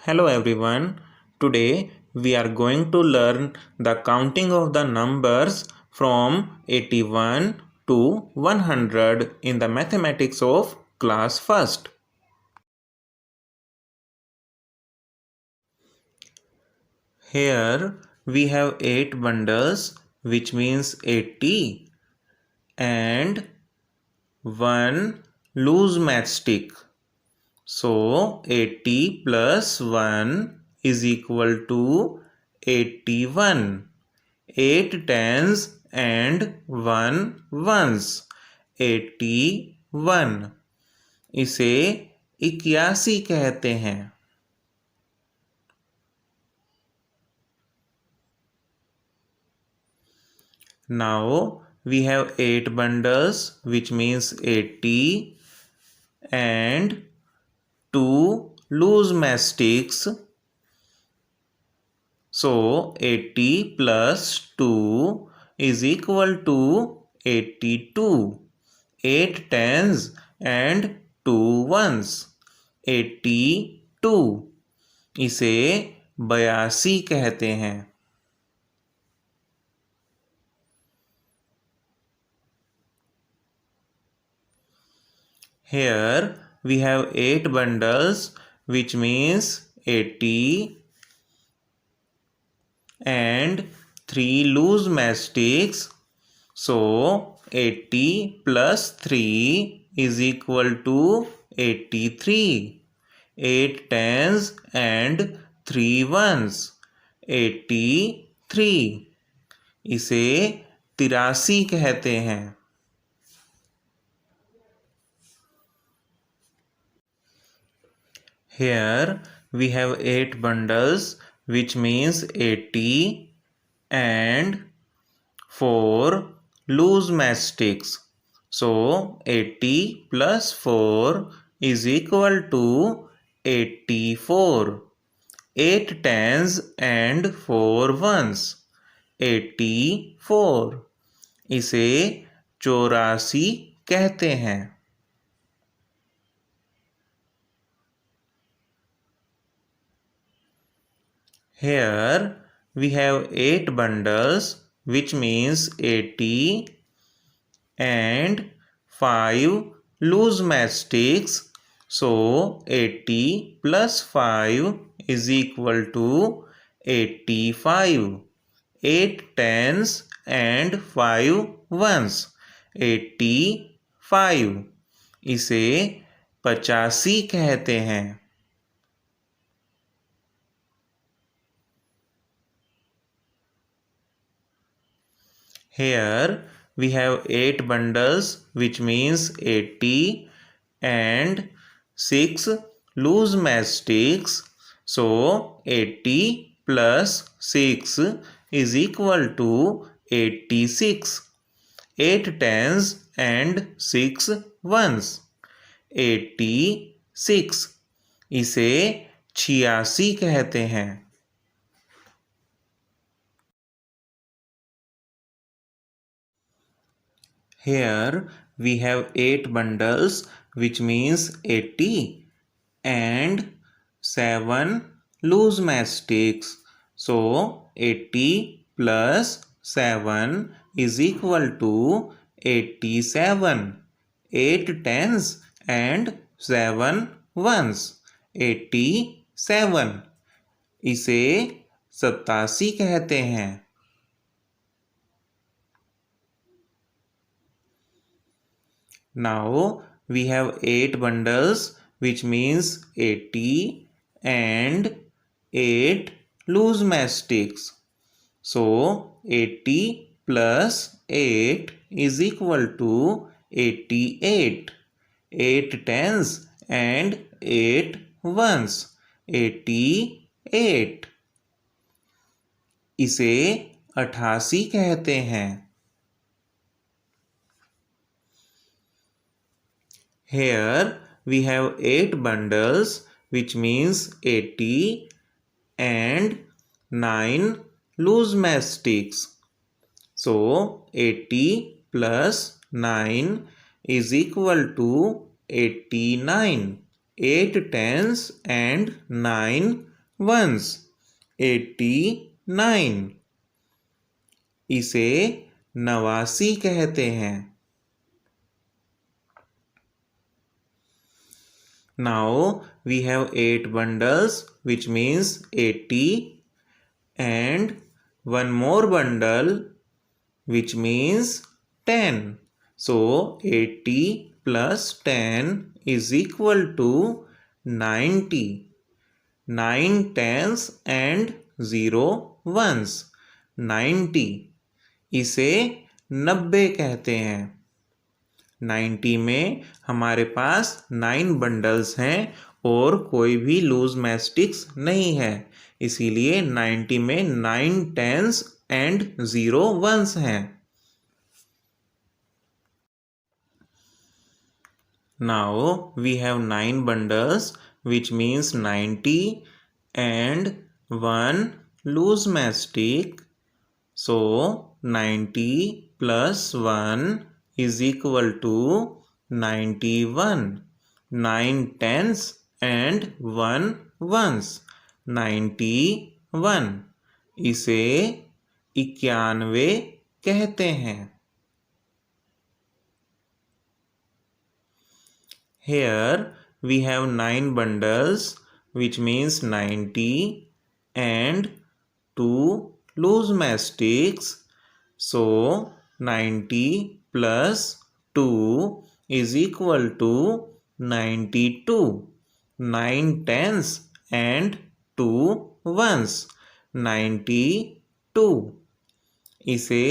Hello everyone. Today we are going to learn the counting of the numbers from 81 to 100 in the mathematics of class first. Here we have 8 bundles, which means 80, and 1 loose matchstick. So 80 plus 1 is equal to 81. 8 tens and 1 ones. 81. इसे 81 कहते हैं. Now we have 8 bundles, which means 80, and 2 loose matchsticks. So 80 plus 2 is equal to 82. 8 tens and 2 ones. 82. इसे 82 कहते हैं. Here we have 8 bundles, which means 80, and 3 loose matchsticks. So 80 plus 3 is equal to 83. 8 tens and 3 ones. 83. इसे 83 कहते हैं. Here we have 8 bundles, which means 80, and 4 loose matchsticks. So 80 plus 4 is equal to 84. 8 tens and 4 ones. 84. इसे 84 कहते हैं. Here we have 8 bundles, which means 80, and 5 loose matchsticks. So 80 plus 5 is equal to 85. 8 tens and 5 ones. 85. इसे 85 कहते हैं. Here we have 8 bundles, which means 80, and 6 loose matchsticks. So 80 plus 6 is equal to 86. 8 tens and 6 ones. 86. इसे 86 कहते हैं. Here we have 8 bundles, which means 80, and 7 loose matchsticks. So 80 plus 7 is equal to 87. 8 tens and 7 ones. 87. इसे 87 कहते हैं. Now we have 8 bundles, which means 80, and 8 loose matchsticks. So 80 plus 8 is equal to 88. 8 tens and 8 ones. 88. इसे 88 कहते हैं. Here we have 8 bundles, which means 80, and 9 loose matchsticks. So 80 plus 9 is equal to 89. 8 tens and 9 once 89। इसे 89 कहते हैं। Now we have 8 bundles, which means 80, and one more bundle, which means 10. So 80 plus 10 is equal to 90. 9 tens and 0 ones. 90. इसे 90 कहते हैं। 90 में हमारे पास 9 bundles हैं और कोई भी लूज मैस्टिक्स नहीं है, इसीलिए 90 में 9 टेंस एंड 0 वंस हैं। Now we have 9 bundles, which means 90 and 1 loose mastic. So 90 plus 1 is equal to 91. 9 tens and 1 ones. 91. इसे 91 कहते हैं। Here we have 9 bundles, which means 90 and 2 loose mastics. So 90 plus 2 is equal to 92. 9 tens and 2 ones. 92. इसे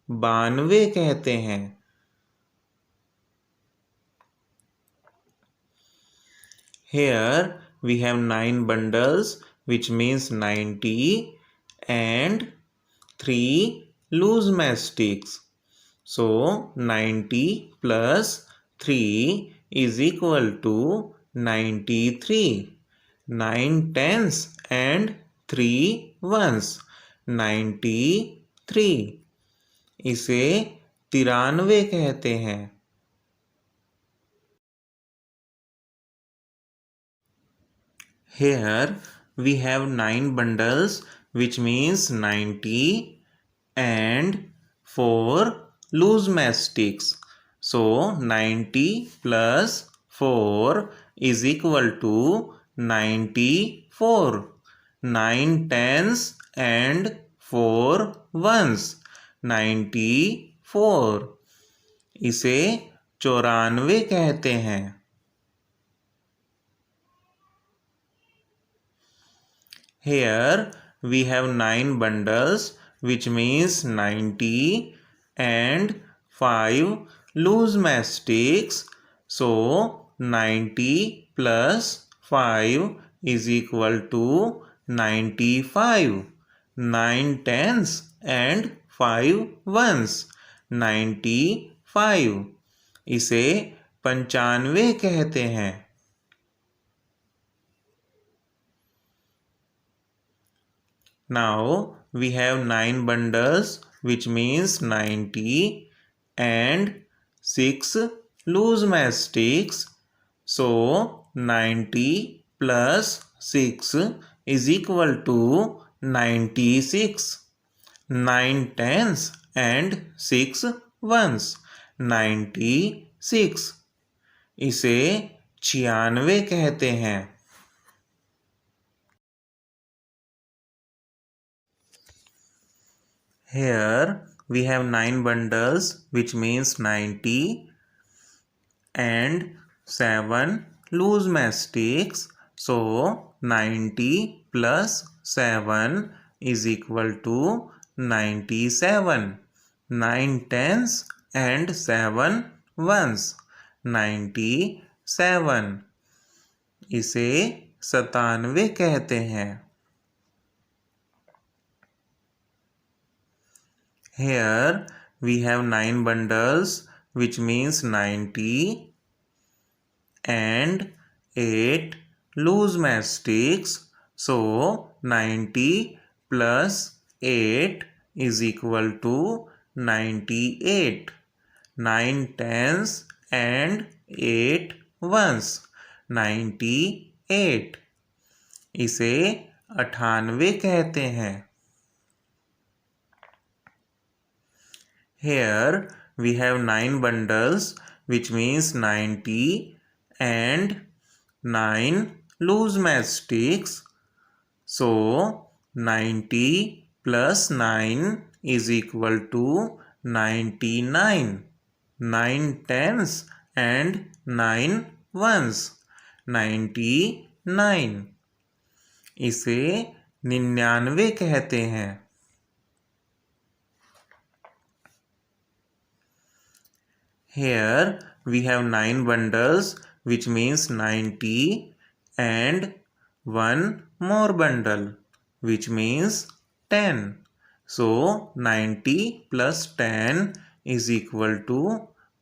92 कहते हैं। Here we have 9 bundles, which means 90 and 3 loose mastics. So 90 plus 3 is equal to 93. 9 tens and 3 ones. 93. इसे 93 कहते हैं। Here we have 9 bundles, which means 90 and 4 loose mastics. So 90 plus 4 is equal to 94. 9 tens and 4 ones. 94. इसे 94 कहते हैं। Here we have 9 bundles, which means 90 and 5 loose mastics. So 90 plus 5 is equal to 95. 9 tens and 5 ones. 95. इसे 95 कहते हैं। Now we have 9 bundles, which means 90 and 6 loose mastics. So 90 plus 6 is equal to 96. 9 tens and 6 ones. 96. इसे 96 कहते हैं। Here we have 9 bundles, which means 90 and 7 loose mastics. So 90 plus 7 is equal to 97. 9 tens and 7 ones. 97. इसे 97 कहते हैं। Here we have 9 bundles, which means 90 and 8 loose mastics. So 90 plus 8 is equal to 98. 9 tens and 8 ones. 98. इसे 98 कहते हैं। Here we have 9 bundles, which means 90 and 9 loose matchsticks. So 90 plus 9 is equal to 99. 9 tens and 9 ones. 99. इसे 99 कहते हैं। Here we have 9 bundles, which means 90 and 1 more bundle, which means 10. So 90 plus 10 is equal to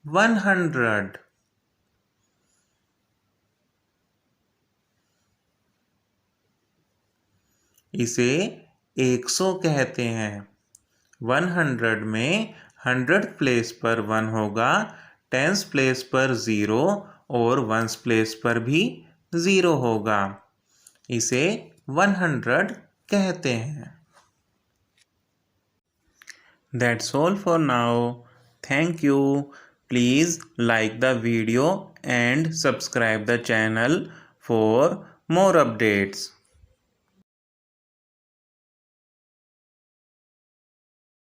100. इसे 100 कहते हैं। 100 में 100th place पर 1 होगा, 10th place पर 0 और 1st प्लेस पर भी 0 होगा। इसे 100 कहते हैं। That's all for now. Thank you. Please like the video and subscribe the channel for more updates.